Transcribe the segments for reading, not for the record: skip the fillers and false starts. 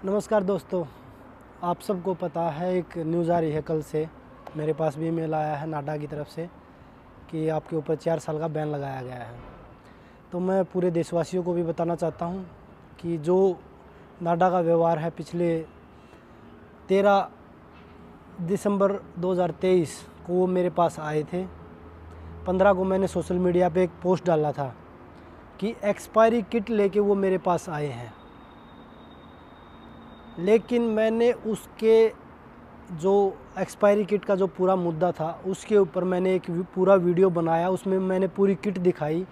नमस्कार दोस्तों, आप सबको पता है एक न्यूज़ आ रही है कल से। मेरे पास भी ईमेल आया है नाडा की तरफ से कि आपके ऊपर 4 साल का बैन लगाया गया है। तो मैं पूरे देशवासियों को भी बताना चाहता हूं कि जो नाडा का व्यवहार है पिछले 13 दिसंबर 2023 को वो मेरे पास आए थे। 15 को मैंने सोशल मीडिया पे एक पोस्ट डाला था कि एक्सपायरी किट लेके वो मेरे पास आए हैं, लेकिन मैंने उसके जो एक्सपायरी किट का जो पूरा मुद्दा था उसके ऊपर मैंने एक पूरा वीडियो बनाया। उसमें मैंने पूरी किट दिखाई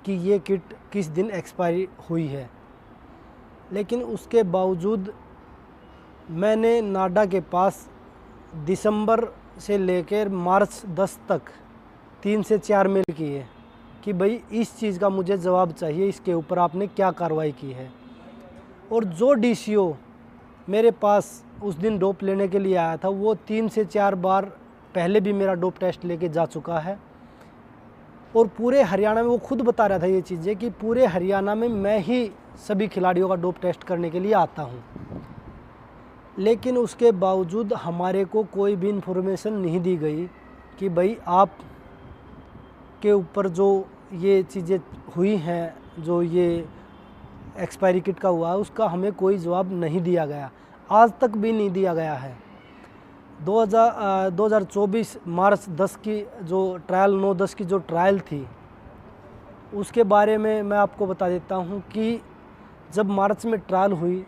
कि ये किट किस दिन एक्सपायरी हुई है। लेकिन उसके बावजूद मैंने नाडा के पास दिसंबर से लेकर मार्च 10 तक 3 से 4 मेल किए कि भाई इस चीज़ का मुझे जवाब चाहिए, इसके ऊपर आपने क्या कार्रवाई की है। और जो डीसीओ मेरे पास उस दिन डोप लेने के लिए आया था वो 3 से 4 बार पहले भी मेरा डोप टेस्ट लेके जा चुका है। और पूरे हरियाणा में वो खुद बता रहा था ये चीज़ें कि पूरे हरियाणा में मैं ही सभी खिलाड़ियों का डोप टेस्ट करने के लिए आता हूँ। लेकिन उसके बावजूद हमारे को कोई भी इन्फॉर्मेशन नहीं दी गई कि भाई आप के ऊपर जो ये चीज़ें हुई हैं, जो ये एक्सपायरी किट का हुआ है, उसका हमें कोई जवाब नहीं दिया गया, आज तक भी नहीं दिया गया है। 2024 मार्च 10 की जो ट्रायल 9-10 की जो ट्रायल थी उसके बारे में मैं आपको बता देता हूँ कि जब मार्च में ट्रायल हुई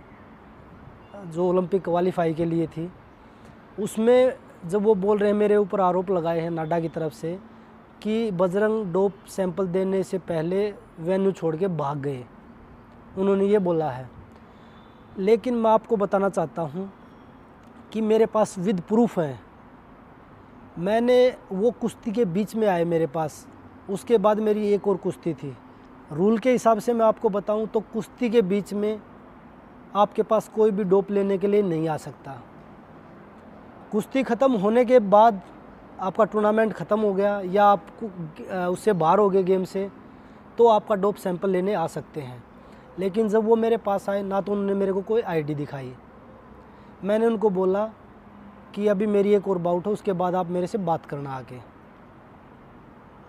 जो ओलंपिक क्वालिफाई के लिए थी, उसमें जब वो बोल रहे हैं, मेरे ऊपर आरोप लगाए हैं नाडा की तरफ से कि बजरंग डोप सैंपल देने से पहले वेन्यू छोड़ के भाग गए, उन्होंने ये बोला है। लेकिन मैं आपको बताना चाहता हूँ कि मेरे पास विद प्रूफ है। मैंने वो कुश्ती के बीच में आए मेरे पास, उसके बाद मेरी एक और कुश्ती थी। रूल के हिसाब से मैं आपको बताऊँ तो कुश्ती के बीच में आपके पास कोई भी डोप लेने के लिए नहीं आ सकता। कुश्ती ख़त्म होने के बाद आपका टूर्नामेंट ख़त्म हो गया या आप उससे बाहर हो गए गेम से, तो आपका डोप सैंपल लेने आ सकते हैं। लेकिन जब वो मेरे पास आए ना तो उन्होंने मेरे को कोई आईडी दिखाई। मैंने उनको बोला कि अभी मेरी एक और बाउट है, उसके बाद आप मेरे से बात करना आके।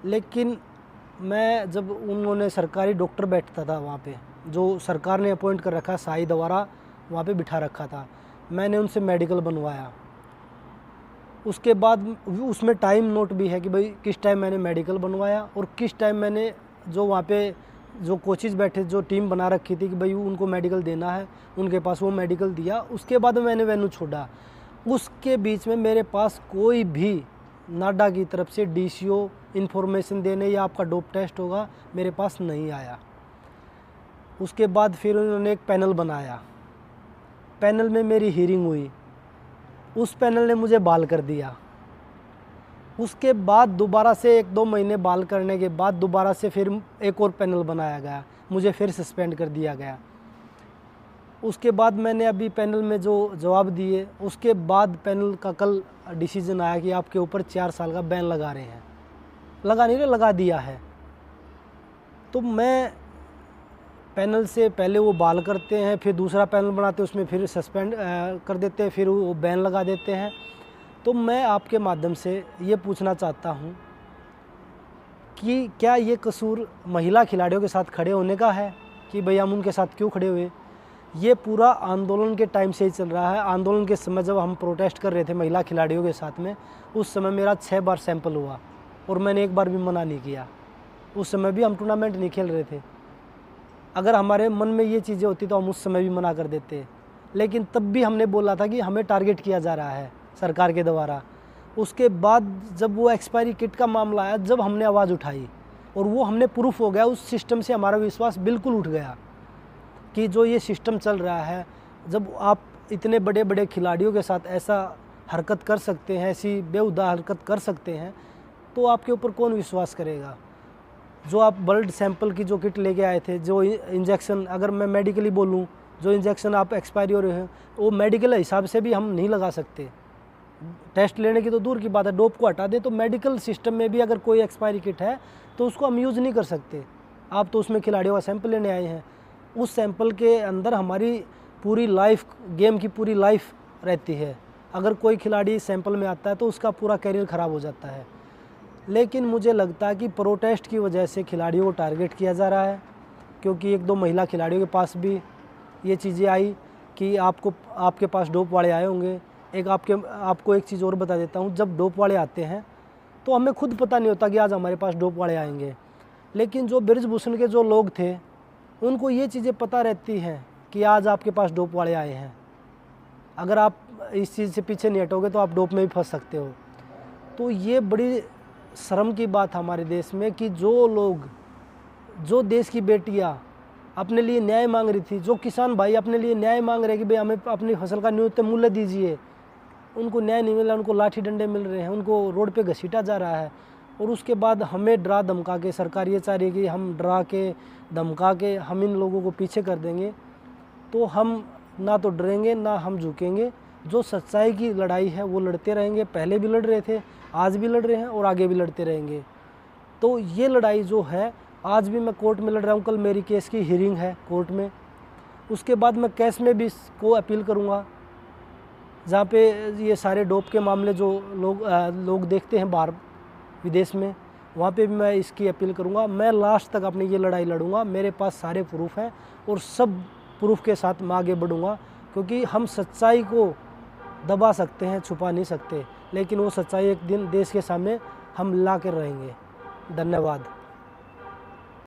लेकिन मैं जब उन्होंने सरकारी डॉक्टर बैठता था वहाँ पे, जो सरकार ने अपॉइंट कर रखा, साई द्वारा वहाँ पे बिठा रखा था, मैंने उनसे मेडिकल बनवाया। उसके बाद उसमें टाइम नोट भी है कि भाई किस टाइम मैंने मेडिकल बनवाया और किस टाइम मैंने जो वहाँ पे जो कोचेज़ बैठे, जो टीम बना रखी थी कि भाई उनको मेडिकल देना है, उनके पास वो मेडिकल दिया। उसके बाद मैंने वेन्यू छोड़ा। उसके बीच में मेरे पास कोई भी नाडा की तरफ से डीसीओ इन्फॉर्मेशन देने या आपका डोप टेस्ट होगा मेरे पास नहीं आया। उसके बाद फिर उन्होंने एक पैनल बनाया, पैनल में मेरी हियरिंग हुई, उस पैनल ने मुझे बहाल कर दिया। उसके बाद दोबारा से 1-2 महीने बहाल करने के बाद दोबारा से फिर एक और पैनल बनाया गया, मुझे फिर सस्पेंड कर दिया गया। उसके बाद मैंने अभी पैनल में जो जवाब दिए, उसके बाद पैनल का कल डिसीजन आया कि आपके ऊपर 4 साल का बैन लगा रहे हैं। लगा नहीं रहे, लगा दिया है। तो मैं पैनल से पहले वो बहाल करते हैं, फिर दूसरा पैनल बनाते हैं, उसमें फिर सस्पेंड कर देते हैं, फिर वो बैन लगा देते हैं। तो मैं आपके माध्यम से ये पूछना चाहता हूँ कि क्या ये कसूर महिला खिलाड़ियों के साथ खड़े होने का है कि भाई हम उनके साथ क्यों खड़े हुए। ये पूरा आंदोलन के टाइम से ही चल रहा है। आंदोलन के समय जब हम प्रोटेस्ट कर रहे थे महिला खिलाड़ियों के साथ में, उस समय मेरा 6 बार सैंपल हुआ और मैंने एक बार भी मना नहीं किया। उस समय भी हम टूर्नामेंट नहीं खेल रहे थे। अगर हमारे मन में ये चीज़ें होती तो हम उस समय भी मना कर देते, लेकिन तब भी हमने बोला था कि हमें टारगेट किया जा रहा है सरकार के द्वारा। उसके बाद जब वो एक्सपायरी किट का मामला आया, जब हमने आवाज़ उठाई और वो हमने प्रूफ हो गया, उस सिस्टम से हमारा विश्वास बिल्कुल उठ गया कि जो ये सिस्टम चल रहा है, जब आप इतने बड़े बड़े खिलाड़ियों के साथ ऐसा हरकत कर सकते हैं, ऐसी बेहुदा हरकत कर सकते हैं, तो आपके ऊपर कौन विश्वास करेगा। जो आप ब्लड सैंपल की जो किट लेके आए थे, जो इंजेक्शन, अगर मैं मेडिकली बोलूँ, जो इंजेक्शन आप एक्सपायरी हो रहे हैं वो मेडिकल हिसाब से भी हम नहीं लगा सकते। टेस्ट लेने की तो दूर की बात है, डोप को हटा दे तो मेडिकल सिस्टम में भी अगर कोई एक्सपायरी किट है तो उसको हम यूज़ नहीं कर सकते। आप तो उसमें खिलाड़ियों का सैंपल लेने आए हैं, उस सैंपल के अंदर हमारी पूरी लाइफ, गेम की पूरी लाइफ रहती है। अगर कोई खिलाड़ी सैंपल में आता है तो उसका पूरा करियर ख़राब हो जाता है। लेकिन मुझे लगता है कि प्रोटेस्ट की वजह से खिलाड़ियों को टारगेट किया जा रहा है, क्योंकि 1-2 महिला खिलाड़ियों के पास भी ये चीज़ें आई कि आपके पास डोप वाले आए होंगे। आपको एक चीज़ और बता देता हूँ, जब डोप वाले आते हैं तो हमें खुद पता नहीं होता कि आज हमारे पास डोप वाले आएंगे, लेकिन जो बृजभूषण के जो लोग थे उनको ये चीज़ें पता रहती हैं कि आज आपके पास डोप वाले आए हैं। अगर आप इस चीज़ से पीछे नहीं हटोगे तो आप डोप में भी फंस सकते हो। तो ये बड़ी शर्म की बात है हमारे देश में कि जो देश की बेटियां अपने लिए न्याय मांग रही थी, जो किसान भाई अपने लिए न्याय मांग रहे हैं कि भाई हमें अपनी फसल का न्यूनतम मूल्य दीजिए, उनको न्याय नहीं मिला, उनको लाठी डंडे मिल रहे हैं, उनको रोड पे घसीटा जा रहा है। और उसके बाद हमें डरा धमका के, सरकार ये चाह रही है कि हम डरा के धमका के हम इन लोगों को पीछे कर देंगे। तो हम ना तो डरेंगे ना हम झुकेंगे। जो सच्चाई की लड़ाई है वो लड़ते रहेंगे, पहले भी लड़ रहे थे, आज भी लड़ रहे हैं और आगे भी लड़ते रहेंगे। तो ये लड़ाई जो है, आज भी मैं कोर्ट में लड़ रहा हूँ, कल मेरी केस की हियरिंग है कोर्ट में, उसके बाद मैं केस में भी इसको अपील करूँगा, जहाँ पे ये सारे डोप के मामले जो लोग देखते हैं बाहर विदेश में, वहाँ पे भी मैं इसकी अपील करूँगा। मैं लास्ट तक अपनी ये लड़ाई लड़ूंगा। मेरे पास सारे प्रूफ हैं और सब प्रूफ के साथ मैं आगे बढ़ूँगा, क्योंकि हम सच्चाई को दबा सकते हैं, छुपा नहीं सकते, लेकिन वो सच्चाई एक दिन देश के सामने हम ला कर रहेंगे। धन्यवाद।